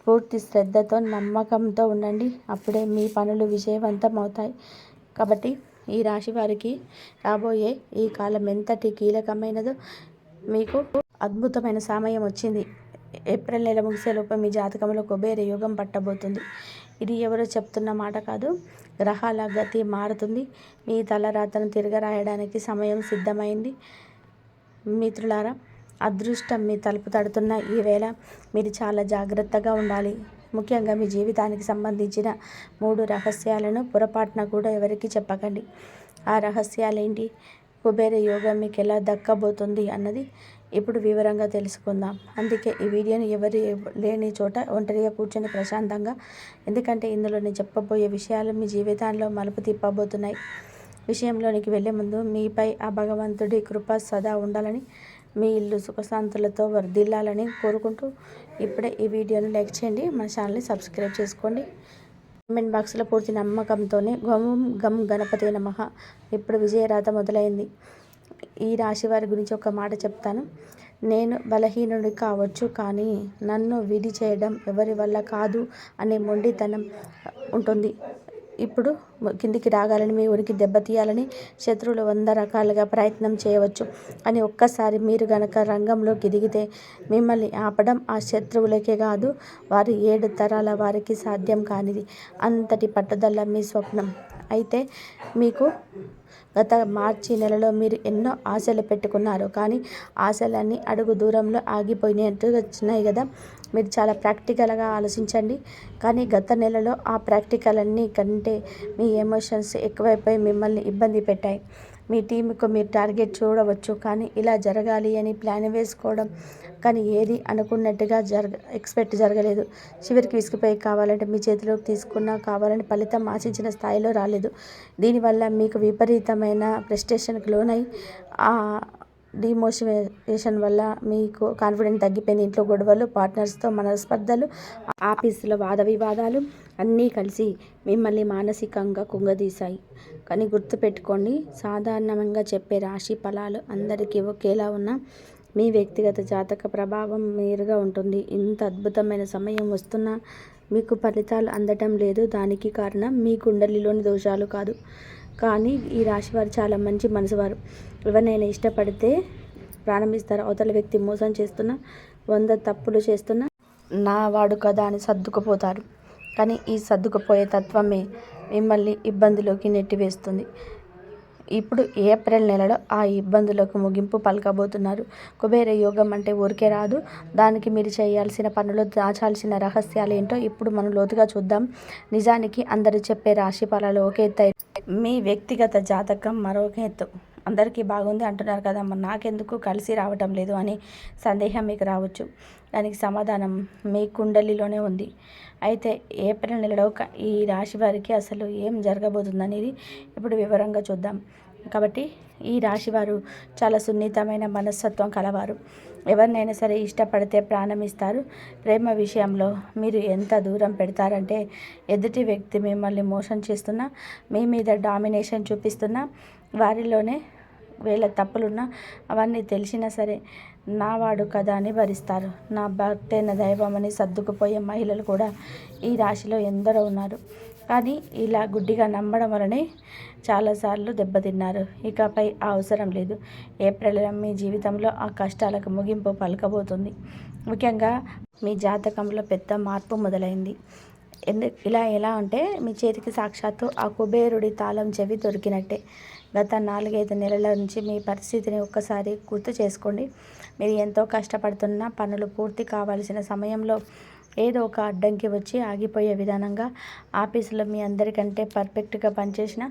పూర్తి శ్రద్ధతో, నమ్మకంతో ఉండండి. అప్పుడే మీ పనులు విజయవంతం అవుతాయి. కాబట్టి ఈ రాశి వారికి రాబోయే ఈ కాలం ఎంతటి కీలకమైనదో మీకు అద్భుతమైన సమయం వచ్చింది. ఏప్రిల్ నెల ముగిసేలోపు మీ జాతకంలో కుబేర యోగం పట్టబోతుంది. ఇది ఎవరో చెప్తున్న మాట కాదు. గ్రహాల గతి మారుతుంది. మీ తలరాతను తిరగరాయడానికి సమయం సిద్ధమైంది. మిత్రులారా, అదృష్టం మీ తలుపు తడుతున్న ఈ వేళ మీరు చాలా జాగ్రత్తగా ఉండాలి. ముఖ్యంగా మీ జీవితానికి సంబంధించిన 3 రహస్యాలను పొరపాటున కూడా ఎవరికీ చెప్పకండి. ఆ రహస్యాలేంటి, కుబేర యోగం మీకు ఎలా దక్కబోతుంది అన్నది ఇప్పుడు వివరంగా తెలుసుకుందాం. అందుకే ఈ వీడియోని ఎవరు లేని చోట ఒంటరిగా కూర్చొని ప్రశాంతంగా, ఎందుకంటే ఇందులో నేను చెప్పబోయే విషయాలు మీ జీవితంలో మలుపు తిప్పబోతున్నాయి. విషయంలోనికి వెళ్ళే ముందు మీపై ఆ భగవంతుడి కృప సదా ఉండాలని, మీ ఇల్లు సుఖశాంతులతో వర్ధిల్లాలని కోరుకుంటూ ఇప్పుడే ఈ వీడియోని లైక్ చేయండి, మన ఛానల్ని సబ్స్క్రైబ్ చేసుకోండి. కామెంట్ బాక్స్లో పూర్తి నమ్మకంతోనే గం గం గణపతే నమః. ఇప్పుడు విజయరాత మొదలైంది. ఈ రాశి వారి గురించి ఒక మాట చెప్తాను. నేను బలహీనుడి కావచ్చు, కానీ నన్ను విడి చేయడం ఎవరి వల్ల కాదు అనే మొండితనం ఉంటుంది. ఇప్పుడు కిందికి రాగాలని, మీ ఉనికి దెబ్బతీయాలని శత్రువులు 100 రకాలుగా ప్రయత్నం చేయవచ్చు. కానీ ఒక్కసారి మీరు గనక రంగంలోకి దిగితే మిమ్మల్ని ఆపడం ఆ శత్రువులకే కాదు, వారి 7 తరాల వారికి సాధ్యం కానిది. అంతటి పట్టుదల మీ స్వప్నం. అయితే మీకు గత మార్చి నెలలో మీరు ఎన్నో ఆశలు పెట్టుకున్నారు, కానీ ఆశలన్నీ అడుగు దూరంలో ఆగిపోయినట్టు వచ్చినాయి కదా. మీరు చాలా ప్రాక్టికల్గా ఆలోచించండి. కానీ గత నెలలో ఆ ప్రాక్టికల్ అన్నీ కంటే మీ ఎమోషన్స్ ఎక్కువైపోయి మిమ్మల్ని ఇబ్బంది పెట్టాయి. మీ టీంకు మీరు టార్గెట్ చూడవచ్చు, కానీ ఇలా జరగాలి అని ప్లాన్ వేసుకోవడం, కానీ ఏది అనుకున్నట్టుగా ఎక్స్పెక్ట్ జరగలేదు. చివరికి విసిగిపోయి కావాలంటే మీ చేతిలోకి తీసుకున్నా కావాలని ఫలితం ఆశించిన స్థాయిలో రాలేదు. దీనివల్ల మీకు విపరీతమైన ఫ్రస్ట్రేషన్కి లోనై ఆ డిమోటివేషన్ వల్ల మీకు కాన్ఫిడెన్స్ తగ్గిపోయింది. ఇంట్లో గొడవలు, పార్ట్నర్స్తో మనస్పర్ధలు, ఆఫీసులో వాద వివాదాలు అన్నీ కలిసి మిమ్మల్ని మానసికంగా కుంగదీశాయి. కానీ గుర్తుపెట్టుకోండి, సాధారణంగా చెప్పే రాశి ఫలాలు అందరికీ ఒకేలా ఉన్న మీ వ్యక్తిగత జాతక ప్రభావం వేరుగా ఉంటుంది. ఇంత అద్భుతమైన సమయం వస్తున్నా మీకు ఫలితాలు అందటం లేదు. దానికి కారణం మీ కుండలిలోని దోషాలు కాదు, కానీ ఈ రాశివారు చాలా మంచి మనసువారు. ఎవరినైనా ఇష్టపడితే ప్రారంభిస్తారు. అవతల వ్యక్తి మోసం చేస్తున్నా, 100 తప్పులు చేస్తున్నా నా వాడు కదా అని సర్దుకుపోతారు. కానీ ఈ సర్దుకుపోయే తత్వమే మిమ్మల్ని ఇబ్బందులోకి నెట్టివేస్తుంది. ఇప్పుడు ఏప్రిల్ నెలలో ఆ ఇబ్బందులకు ముగింపు పలకబోతున్నారు. కుబేర యోగం అంటే ఊరికే రాదు. దానికి మీరు చేయాల్సిన పనులు, దాచాల్సిన రహస్యాలు ఏంటో ఇప్పుడు మనం లోతుగా చూద్దాం. నిజానికి అందరూ చెప్పే రాశి ఫలాలు ఒక ఎత్తు, మీ వ్యక్తిగత జాతకం మరొక ఎత్తు. అందరికీ బాగుంది అంటున్నారు కదా, మరి నాకెందుకు కలిసి రావటం లేదు అని సందేహం మీకు రావచ్చు. దానికి సమాధానం మీ కుండలిలోనే ఉంది. అయితే ఏప్రిల్ నెలలో ఈ రాశి వారికి అసలు ఏం జరగబోతుందనేది ఇప్పుడు వివరంగా చూద్దాం. కాబట్టి ఈ రాశివారు చాలా సున్నితమైన మనస్తత్వం కలవారు. ఎవరినైనా సరే ఇష్టపడితే ప్రాణం ఇస్తారు. ప్రేమ విషయంలో మీరు ఎంత దూరం పెడతారంటే, ఎదుటి వ్యక్తి మిమ్మల్ని మోసం చేస్తున్నా, మీ మీద డామినేషన్ చూపిస్తున్నా వారిలోనే ఒకవేళ తప్పులున్నా అవన్నీ తెలిసినా సరే నావాడు కదా అని భరిస్తారు. నా భర్తే నా దైవం అని సర్దుకుపోయే మహిళలు కూడా ఈ రాశిలో ఎందరో ఉన్నారు. కానీ ఇలా గుడ్డిగా నమ్మడం వలనే చాలాసార్లు దెబ్బతిన్నారు. ఇకపై ఆ అవసరం లేదు. ఏప్రిల్లో మీ జీవితంలో ఆ కష్టాలకు ముగింపు పలకబోతుంది. ముఖ్యంగా మీ జాతకంలో పెద్ద మార్పు మొదలైంది. ఎలా అంటే మీ చేతికి సాక్షాత్తు ఆ కుబేరుడి తాళం చెవి దొరికినట్టే. గత 4-5 నెలల నుంచి మీ పరిస్థితిని ఒక్కసారి గుర్తు చేసుకోండి. మీరు ఎంతో కష్టపడుతున్న పనులు పూర్తి కావాల్సిన సమయంలో ఏదో ఒక అడ్డంకి వచ్చి ఆగిపోయే విధానంగా ఆఫీసులో మీ అందరికంటే పర్ఫెక్ట్గా పనిచేసిన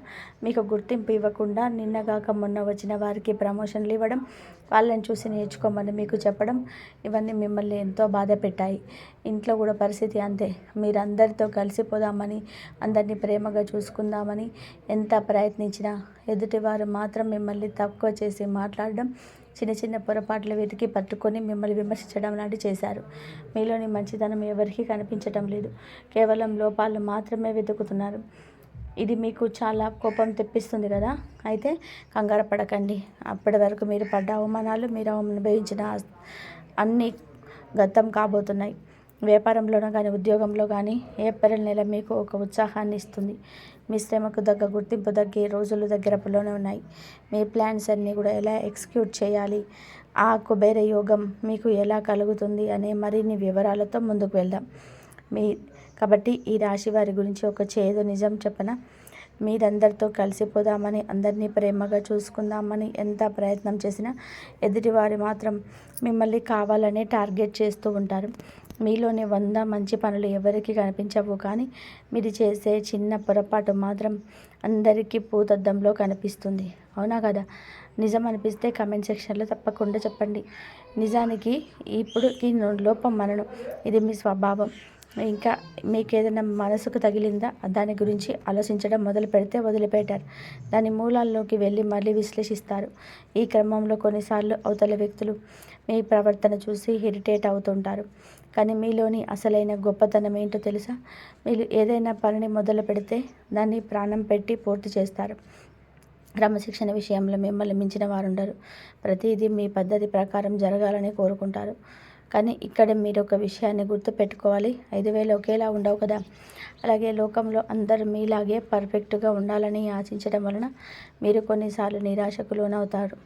మీకు గుర్తింపు ఇవ్వకుండా నిన్నగాక మొన్న వచ్చిన వారికి ప్రమోషన్లు ఇవ్వడం, వాళ్ళని చూసి నేర్చుకోమని మీకు చెప్పడం, ఇవన్నీ మిమ్మల్ని ఎంతో బాధ పెట్టాయి. ఇంట్లో కూడా పరిస్థితి అంతే. మీరు అందరితో కలిసిపోదామని, అందరినీ ప్రేమగా చూసుకుందామని ఎంత ప్రయత్నించినా ఎదుటివారు మాత్రం మిమ్మల్ని తక్కువ చేసి మాట్లాడడం, చిన్న చిన్న పొరపాట్లు వెతికి పట్టుకొని మిమ్మల్ని విమర్శించడం లాంటివి చేశారు. మీలోని మంచితనం ఎవరికీ కనిపించటం లేదు. కేవలం లోపాలు మాత్రమే వెతుకుతున్నారు. ఇది మీకు చాలా కోపం తెప్పిస్తుంది కదా. అయితే కంగారు పడకండి. అప్పటి వరకు మీరు పడ్డ అవమానాలు, మీరు అనుభవించిన అన్నీ గతం కాబోతున్నాయి. వ్యాపారంలోనూ కానీ ఉద్యోగంలో కానీ ఏప్రిల్ నెల మీకు ఒక ఉత్సాహాన్ని ఇస్తుంది. మీ శ్రమకు తగ్గ గుర్తింపు తగ్గే రోజులు దగ్గరలోనే ఉన్నాయి. మీ ప్లాన్స్ అన్నీ కూడా ఎలా ఎగ్జిక్యూట్ చేయాలి, ఆ కుబేర యోగం మీకు ఎలా కలుగుతుంది అనే మరిన్ని వివరాలతో ముందుకు వెళ్దాం. కాబట్టి ఈ రాశి వారి గురించి ఒక చేదు నిజం చెప్పన. మీరందరితో కలిసిపోదామని, అందరినీ ప్రేమగా చూసుకుందామని ఎంత ప్రయత్నం చేసినా ఎదుటివారు మాత్రం మిమ్మల్ని కావాలనే టార్గెట్ చేస్తూ ఉంటారు. మీలోని 100 మంచి పనులు ఎవరికి కనిపించవు, కానీ మీరు చేసే చిన్న పొరపాటు మాత్రం అందరికీ భూతద్దంలో కనిపిస్తుంది. అవునా కదా? నిజం అనిపిస్తే కామెంట్ సెక్షన్లో తప్పకుండా చెప్పండి. నిజానికి ఇప్పుడు ఈ లోపం మనను, ఇది మీ స్వభావం. ఇంకా మీకు ఏదైనా మనసుకు తగిలిందా దాని గురించి ఆలోచించడం మొదలు పెడితే వదిలిపెట్టారు. దాని మూలాల్లోకి వెళ్ళి మళ్ళీ విశ్లేషిస్తారు. ఈ క్రమంలో కొన్నిసార్లు అవతల వ్యక్తులు మీ ప్రవర్తన చూసి ఇరిటేట్ అవుతుంటారు. కానీ మీలోని అసలైన గొప్పతనం ఏంటో తెలుసా? మీరు ఏదైనా పనిని మొదలు పెడితే దాన్ని ప్రాణం పెట్టి పూర్తి చేస్తారు. క్రమశిక్షణ విషయంలో మిమ్మల్ని మించిన వారు ఉండరు. ప్రతిదీ మీ పద్ధతి ప్రకారం జరగాలని కోరుకుంటారు. కానీ ఇక్కడ మీరు ఒక విషయాన్ని గుర్తుపెట్టుకోవాలి. 5,000 ఒకేలా ఉండవు కదా. అలాగే లోకంలో అందరూ మీలాగే పర్ఫెక్ట్గా ఉండాలని ఆశించడం వలన మీరు కొన్నిసార్లు నిరాశకు లోనవుతారు.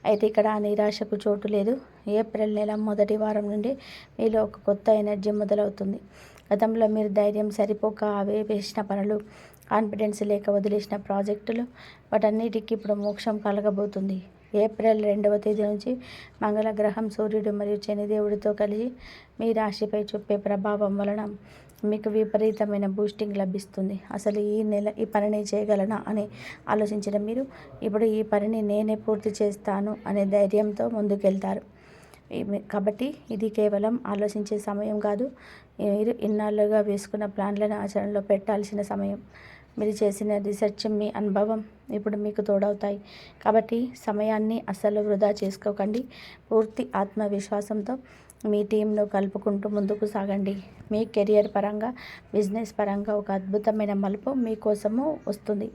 అయితే ఇక్కడ ఆ నిరాశకు చోటు లేదు. ఏప్రిల్ నెల మొదటి వారం నుండి మీలో ఒక కొత్త ఎనర్జీ మొదలవుతుంది. గతంలో మీరు ధైర్యం సరిపోక వేసిన పనులు, కాన్ఫిడెన్స్ లేక వదిలేసిన ప్రాజెక్టులు, వాటన్నిటికీ ఇప్పుడు మోక్షం కలగబోతుంది. ఏప్రిల్ 2వ తేదీ నుంచి మంగళగ్రహం, సూర్యుడు మరియు శనిదేవుడితో కలిసి మీ రాశిపై చూపే ప్రభావం వలన మీకు విపరీతమైన బూస్టింగ్ లభిస్తుంది. అసలు ఈ నెల ఈ పనిని చేయగలనా అని ఆలోచించిన మీరు ఇప్పుడు ఈ పనిని నేనే పూర్తి చేస్తాను అనే ధైర్యంతో ముందుకెళ్తారు. కాబట్టి ఇది కేవలం ఆలోచించే సమయం కాదు. మీరు ఇన్నాళ్ళుగా వేసుకున్న ప్లాన్లను ఆచరణలో పెట్టాల్సిన సమయం. మీరు చేసిన రీసెర్చ్, మీ అనుభవం ఇప్పుడు మీకు తోడవుతాయి. కాబట్టి సమయాన్ని అస్సలు వృధా చేసుకోకండి. పూర్తి ఆత్మవిశ్వాసంతో మీ టీంను కలుపుకుంటూ ముందుకు సాగండి. మీ కెరియర్ పరంగా, బిజినెస్ పరంగా ఒక అద్భుతమైన మలుపు మీకోసము వస్తుంది.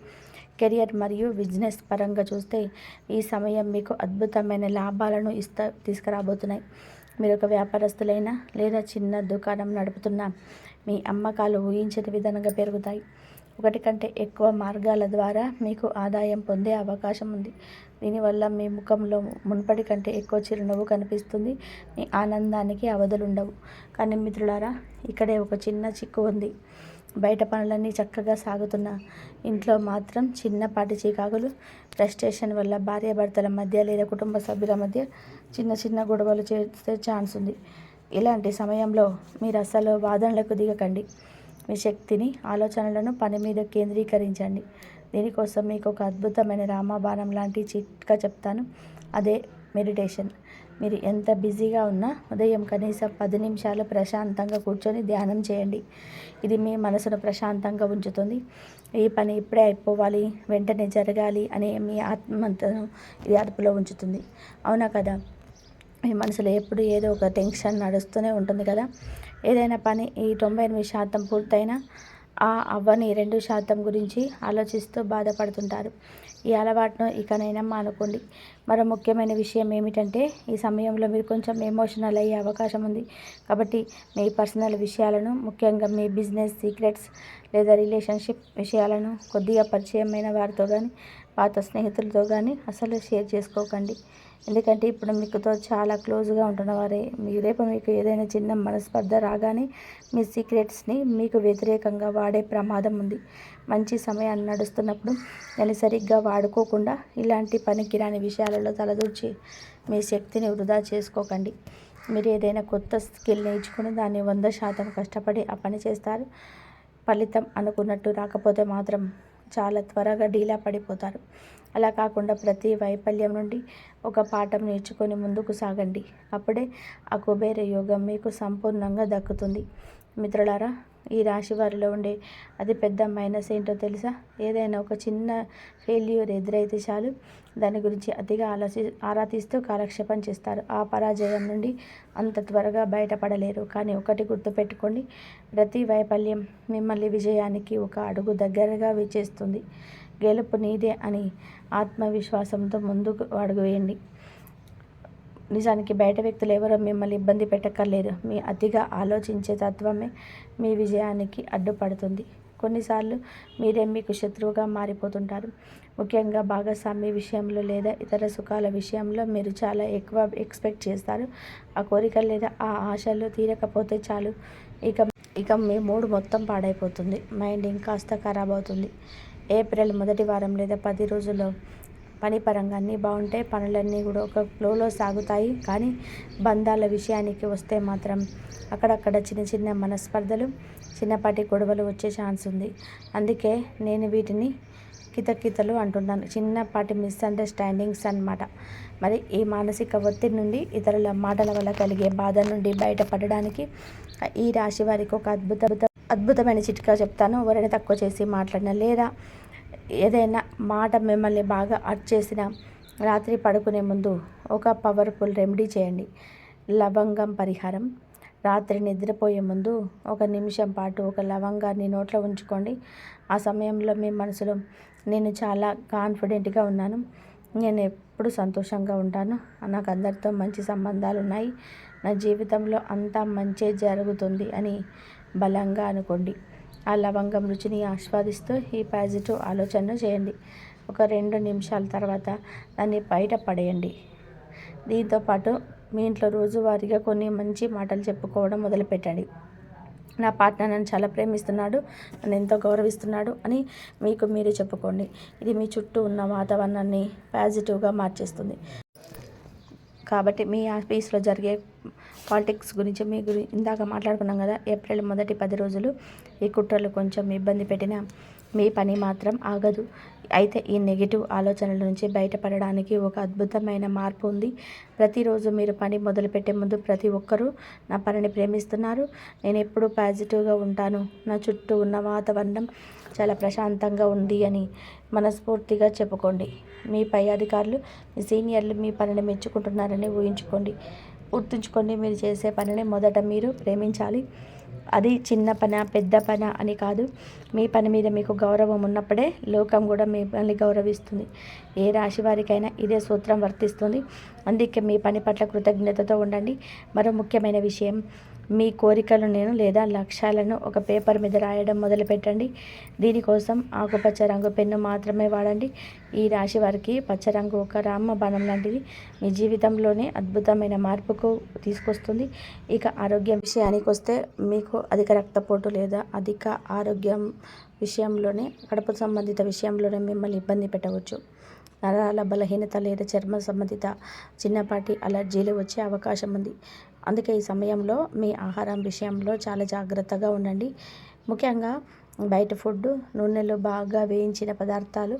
కెరియర్ మరియు బిజినెస్ పరంగా చూస్తే ఈ సమయం మీకు అద్భుతమైన లాభాలను తీసుకురాబోతున్నాయి. మీరు ఒక వ్యాపారస్తులైనా లేదా చిన్న దుకాణం నడుపుతున్నా మీ అమ్మకాలు ఊహించని విధంగా పెరుగుతాయి. 1 కంటే ఎక్కువ మార్గాల ద్వారా మీకు ఆదాయం పొందే అవకాశం ఉంది. దీనివల్ల మీ ముఖంలో మునుపటి కంటే ఎక్కువ చిరునవ్వు కనిపిస్తుంది. మీ ఆనందానికి అవధులుండవు. కానీ మిత్రులారా, ఇక్కడే ఒక చిన్న చిక్కు ఉంది. బయట పనులన్నీ చక్కగా సాగుతున్నా ఇంట్లో మాత్రం చిన్నపాటి చికాకులు, ఫ్రస్ట్రేషన్ వల్ల భార్యాభర్తల మధ్య లేదా కుటుంబ సభ్యుల మధ్య చిన్న చిన్న గొడవలు చేసే ఛాన్స్ ఉంది. ఇలాంటి సమయంలో మీరు అస్సలు వాదనలకు దిగకండి. మీ శక్తిని, ఆలోచనలను పని మీద కేంద్రీకరించండి. దీనికోసం మీకు ఒక అద్భుతమైన రామబాణం లాంటి చిట్కా చెప్తాను. అదే మెడిటేషన్. మీరు ఎంత బిజీగా ఉన్నా ఉదయం కనీసం 10 నిమిషాలు ప్రశాంతంగా కూర్చొని ధ్యానం చేయండి. ఇది మీ మనసును ప్రశాంతంగా ఉంచుతుంది. ఈ పని ఇప్పుడే అయిపోవాలి, వెంటనే జరగాలి అనే మీ ఆత్మను ఇది అదుపులో ఉంచుతుంది. అవునా కదా? మీ మనసులో ఎప్పుడు ఏదో ఒక టెన్షన్ నడుస్తూనే ఉంటుంది కదా. ఏదైనా పని ఈ 98% పూర్తయినా ఆ అవ్వని 2% గురించి ఆలోచిస్తూ బాధపడుతుంటారు. ఈ అలవాటును ఇకనైనా మానుకోండి. మరో ముఖ్యమైన విషయం ఏమిటంటే ఈ సమయంలో మీరు కొంచెం ఎమోషనల్ అయ్యే అవకాశం ఉంది. కాబట్టి మీ పర్సనల్ విషయాలను, ముఖ్యంగా మీ బిజినెస్ సీక్రెట్స్ లేదా రిలేషన్షిప్ విషయాలను కొద్దిగా పరిచయమైన వారితో కానీ, పాత స్నేహితులతో కానీ అసలు షేర్ చేసుకోకండి. ఎందుకంటే ఇప్పుడు మీకుతో చాలా క్లోజ్గా ఉంటున్న వారే రేపు మీకు ఏదైనా చిన్న మనస్పర్ధ రాగానే మీ సీక్రెట్స్ని మీకు వ్యతిరేకంగా వాడే ప్రమాదం ఉంది. మంచి సమయాన్ని నడుస్తున్నప్పుడు దాన్ని సరిగ్గా వాడుకోకుండా ఇలాంటి పనికిరాని విషయాలలో తలదూర్చి మీ శక్తిని వృధా చేసుకోకండి. మీరు ఏదైనా కొత్త స్కిల్ నేర్చుకుని దాన్ని 100% కష్టపడి ఆ పని చేస్తారు. ఫలితం అనుకున్నట్టు రాకపోతే మాత్రం చాలా త్వరగా డీలా పడిపోతారు. అలా కాకుండా ప్రతి వైఫల్యం నుండి ఒక పాఠం నేర్చుకొని ముందుకు సాగండి. అప్పుడే ఆ కుబేర యోగం మీకు సంపూర్ణంగా దక్కుతుంది. మిత్రులారా, ఈ రాశి వారిలో ఉండే అతిపెద్ద మైనస్ ఏంటో తెలుసా? ఏదైనా ఒక చిన్న ఫెయిల్యూర్ ఎదురైతే చాలు దాని గురించి అతిగా ఆరా తీస్తూ కాలక్షేపం చేస్తారు. ఆ పరాజయం నుండి అంత త్వరగా బయటపడలేరు. కానీ ఒకటి గుర్తుపెట్టుకోండి, ప్రతి వైఫల్యం మిమ్మల్ని విజయానికి ఒక అడుగు దగ్గరగా చేస్తుంది. గెలుపు నీదే అని ఆత్మవిశ్వాసంతో ముందుకు అడుగు వేయండి. నిజానికి బయట వ్యక్తులు ఎవరో మిమ్మల్ని ఇబ్బంది పెట్టక్కర్లేదు. మీ అతిగా ఆలోచించే తత్వమే మీ విజయానికి అడ్డుపడుతుంది. కొన్నిసార్లు మీరే మీకు శత్రువుగా మారిపోతుంటారు. ముఖ్యంగా భాగస్వామి విషయంలో లేదా ఇతర సుఖాల విషయంలో మీరు చాలా ఎక్కువ ఎక్స్పెక్ట్ చేస్తారు. ఆ కోరికలు లేదా ఆ ఆశలు తీరకపోతే చాలు ఇక మీ మూడ్ మొత్తం పాడైపోతుంది. మైండ్ ఇంకాస్త ఖరాబ్ అవుతుంది. ఏప్రిల్ మొదటి వారం లేదా 10 రోజుల్లో పని పరంగా అన్నీ బాగుంటే పనులన్నీ కూడా ఒక ఫ్లోలో సాగుతాయి. కానీ బంధాల విషయానికి వస్తే మాత్రం అక్కడక్కడ చిన్న చిన్న మనస్పర్ధలు, చిన్నపాటి గొడవలు వచ్చే ఛాన్స్ ఉంది. అందుకే నేను వీటిని కితకితలు అంటున్నాను. చిన్నపాటి మిస్అండర్స్టాండింగ్స్ అన్నమాట. మరి ఈ మానసిక ఒత్తిడి నుండి, ఇతరుల మాటల వల్ల కలిగే బాధ నుండి బయటపడడానికి ఈ రాశి వారికి ఒక అద్భుతమైన చిట్కా చెప్తాను. ఎవరైనా తక్కువ చేసి మాట్లాడినా లేదా ఏదైనా మాట మిమ్మల్ని బాగా హర్ట్ చేసినా రాత్రి పడుకునే ముందు ఒక పవర్ఫుల్ రెమెడీ చేయండి. లవంగం పరిహారం. రాత్రి నిద్రపోయే ముందు 1 నిమిషం పాటు ఒక లవంగాన్ని నోట్లో ఉంచుకోండి. ఆ సమయంలో మీ మనసులో నేను చాలా కాన్ఫిడెంట్గా ఉన్నాను, నేను ఎప్పుడు సంతోషంగా ఉంటాను, నాకు అందరితో మంచి సంబంధాలు ఉన్నాయి, నా జీవితంలో అంతా మంచే జరుగుతుంది అని బలంగా అనుకోండి. ఆ లవంగం రుచిని ఆస్వాదిస్తూ ఈ పాజిటివ్ ఆలోచనను చేయండి. ఒక 2 నిమిషాల తర్వాత దాన్ని బయట పడేయండి. దీంతోపాటు మీ ఇంట్లో రోజువారీగా కొన్ని మంచి మాటలు చెప్పుకోవడం మొదలుపెట్టండి. నా పార్ట్నర్ నన్ను చాలా ప్రేమిస్తున్నాడు, నన్ను ఎంతో గౌరవిస్తున్నాడు అని మీకు మీరు చెప్పుకోండి. ఇది మీ చుట్టూ ఉన్న వాతావరణాన్ని పాజిటివ్గా మార్చేస్తుంది. కాబట్టి మీ ఆఫీస్లో జరిగే పాలిటిక్స్ గురించి ఇందాక మాట్లాడుకున్నాం కదా. ఏప్రిల్ మొదటి 10 రోజులు ఈ కుట్రలు కొంచెం ఇబ్బంది పెట్టినా మీ పని మాత్రం ఆగదు. అయితే ఈ నెగిటివ్ ఆలోచనల నుంచి బయటపడడానికి ఒక అద్భుతమైన మార్పు ఉంది. ప్రతిరోజు మీరు పని మొదలుపెట్టే ముందు ప్రతి ఒక్కరూ నా పనిని ప్రేమిస్తున్నారు, నేను ఎప్పుడూ పాజిటివ్గా ఉంటాను, నా చుట్టూ ఉన్న వాతావరణం చాలా ప్రశాంతంగా ఉంది అని మనస్ఫూర్తిగా చెప్పుకోండి. మీ పై అధికారులు, మీ సీనియర్లు మీ పనిని మెచ్చుకుంటున్నారని గుర్తుంచుకోండి. మీరు చేసే పనిని మొదట మీరు ప్రేమించాలి. అది చిన్న పన పెద్ద పన అని కాదు. మీ పని మీద మీకు గౌరవం ఉన్నప్పుడే లోకం కూడా మిమ్మల్ని గౌరవిస్తుంది. ఏ రాశి వారికైనా ఇదే సూత్రం వర్తిస్తుంది. అందుకే మీ పని పట్ల కృతజ్ఞతతో ఉండండి. మరో ముఖ్యమైన విషయం, మీ కోరికలను లేదా లక్ష్యాలను ఒక పేపర్ మీద రాయడం మొదలుపెట్టండి. దీనికోసం ఆకుపచ్చ రంగు పెన్ను మాత్రమే వాడండి. ఈ రాశి వారికి పచ్చ రంగు ఒక రామబాణం లాంటిది. మీ జీవితంలోనే అద్భుతమైన మార్పుకు తీసుకొస్తుంది. ఇక ఆరోగ్యం విషయానికి వస్తే మీకు అధిక రక్తపోటు లేదా అధిక ఆరోగ్యం విషయంలోనే, కడుపు సంబంధిత విషయంలోనే మిమ్మల్ని ఇబ్బంది పెట్టవచ్చు. నరాల బలహీనత లేదా చర్మ సంబంధిత చిన్నపాటి అలర్జీలు వచ్చే అవకాశం ఉంది. అందుకే ఈ సమయంలో మీ ఆహారం విషయంలో చాలా జాగ్రత్తగా ఉండండి. ముఖ్యంగా బయట ఫుడ్, నూనెలో బాగా వేయించిన పదార్థాలు,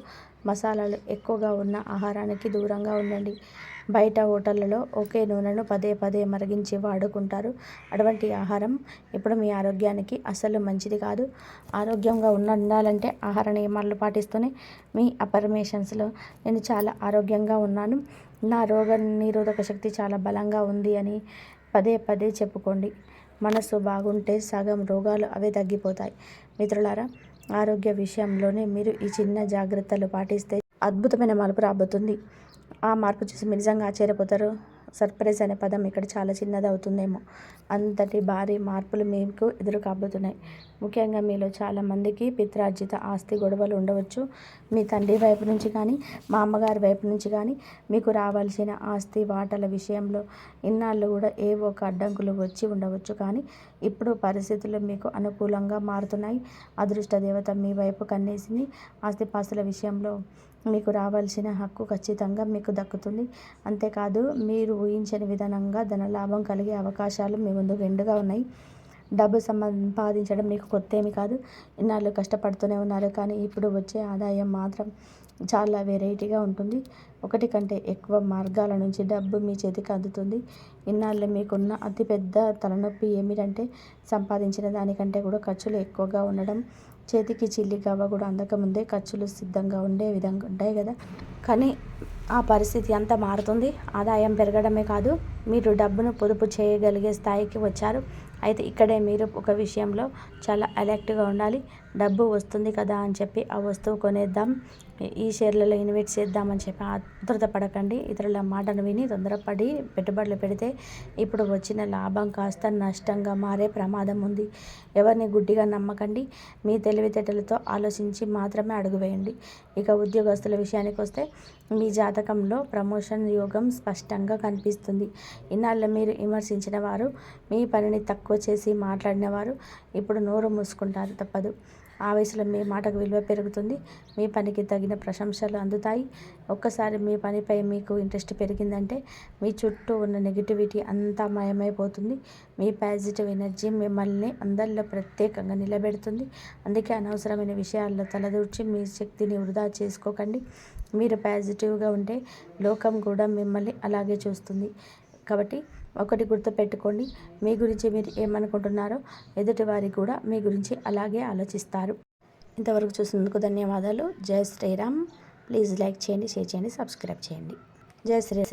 మసాలాలు ఎక్కువగా ఉన్న ఆహారానికి దూరంగా ఉండండి. బయట హోటళ్లలో ఒకే నూనెను పదే పదే మరిగించి వాడుకుంటారు. అటువంటి ఆహారం ఇప్పుడు మీ ఆరోగ్యానికి అసలు మంచిది కాదు. ఆరోగ్యంగా ఉండాలంటే ఆహార నియమాలు పాటిస్తూనే మీ అఫర్మేషన్స్లో నేను చాలా ఆరోగ్యంగా ఉన్నాను, నా రోగ నిరోధక శక్తి చాలా బలంగా ఉంది అని పదే పదే చెప్పుకోండి. మనసు బాగుంటే సగం రోగాలు అవే తగ్గిపోతాయి. మిత్రులారా, ఆరోగ్య విషయంలోనే మీరు ఈ చిన్న జాగ్రత్తలు పాటిస్తే అద్భుతమైన మార్పు రాబోతుంది. ఆ మార్పు చూసి మీరు నిజంగా ఆశ్చర్యపోతారు. సర్ప్రైజ్ అనే పదం ఇక్కడ చాలా చిన్నది అవుతుందేమో, అంతటి భారీ మార్పులు మీకు ఎదురు కాబోతున్నాయి. ముఖ్యంగా మీలో చాలామందికి పిత్రార్జిత ఆస్తి గొడవలు ఉండవచ్చు. మీ తండ్రి వైపు నుంచి కానీ, మా అమ్మగారి వైపు నుంచి కానీ మీకు రావాల్సిన ఆస్తి వాటాల విషయంలో ఇన్నాళ్ళు కూడా ఏవో ఒక అడ్డంకులు వచ్చి ఉండవచ్చు. కానీ ఇప్పుడు పరిస్థితులు మీకు అనుకూలంగా మారుతున్నాయి. అదృష్ట దేవత మీ వైపు కన్నేసింది. ఆస్తిపాస్తుల విషయంలో మీకు రావాల్సిన హక్కు ఖచ్చితంగా మీకు దక్కుతుంది. అంతేకాదు, మీరు ఊహించని విధానంగా ధనలాభం కలిగే అవకాశాలు మీ ముందు మెండుగా ఉన్నాయి. డబ్బు సంపాదించడం మీకు కొత్తేమీ కాదు. ఇన్నాళ్ళు కష్టపడుతూనే ఉన్నారు. కానీ ఇప్పుడు వచ్చే ఆదాయం మాత్రం చాలా వెరైటీగా ఉంటుంది. ఒకటి కంటే ఎక్కువ మార్గాల నుంచి డబ్బు మీ చేతికి అందుతుంది. ఇన్నాళ్ళు మీకున్న అతిపెద్ద తలనొప్పి ఏమిటంటే సంపాదించిన దానికంటే కూడా ఖర్చులు ఎక్కువగా ఉండడం. చేతికి చిల్లి గవ్వ కూడా అందకముందే ఖర్చులు సిద్ధంగా ఉండే విధంగా ఉంటాయి కదా. కానీ ఆ పరిస్థితి అంతా మారుతుంది. ఆదాయం పెరగడమే కాదు, మీరు డబ్బును పొదుపు చేయగలిగే స్థాయికి వచ్చారు. అయితే ఇక్కడే మీరు ఒక విషయంలో చాలా అలర్ట్గా ఉండాలి. డబ్బు వస్తుంది కదా అని చెప్పి ఆ వస్తువు కొనేద్దాం, ఈ షేర్లలో ఇన్వెస్ట్ చేద్దామని చెప్పి ఆతృత పడకండి. ఇతరుల మాటను విని తొందరపడి పెట్టుబడులు పెడితే ఇప్పుడు వచ్చిన లాభం కాస్త నష్టంగా మారే ప్రమాదం ఉంది. ఎవరిని గుడ్డిగా నమ్మకండి. మీ తెలివితేటలతో ఆలోచించి మాత్రమే అడుగు వేయండి. ఇక ఉద్యోగస్తుల విషయానికి వస్తే మీ జాతకంలో ప్రమోషన్ యోగం స్పష్టంగా కనిపిస్తుంది. ఇన్నాళ్ళు మీరు విమర్శించిన వారు, మీ పనిని తక్కువ చేసి మాట్లాడిన వారు ఇప్పుడు నోరు మూసుకుంటారు తప్పదు. ఆ వయసులో మీ మాటకు విలువ పెరుగుతుంది. మీ పనికి తగిన ప్రశంసలు అందుతాయి. ఒక్కసారి మీ పనిపై మీకు ఇంట్రెస్ట్ పెరిగిందంటే మీ చుట్టూ ఉన్న నెగిటివిటీ అంతా మాయమైపోతుంది. మీ పాజిటివ్ ఎనర్జీ మిమ్మల్ని అందరిలో ప్రత్యేకంగా నిలబెడుతుంది. అందుకే అనవసరమైన విషయాల్లో తలదూర్చి మీ శక్తిని వృధా చేసుకోకండి. మీరు పాజిటివ్గా ఉంటే లోకం కూడా మిమ్మల్ని అలాగే చూస్తుంది. కాబట్టి ఒకటి గుర్తుపెట్టుకోండి, మీ గురించి మీరు ఏమనుకుంటున్నారో ఎదుటివారి కూడా మీ గురించి అలాగే ఆలోచిస్తారు. ఇంతవరకు చూసినందుకు ధన్యవాదాలు. జై శ్రీరామ్. ప్లీజ్ లైక్ చేయండి, షేర్ చేయండి, సబ్స్క్రైబ్ చేయండి. జై శ్రీరామ్.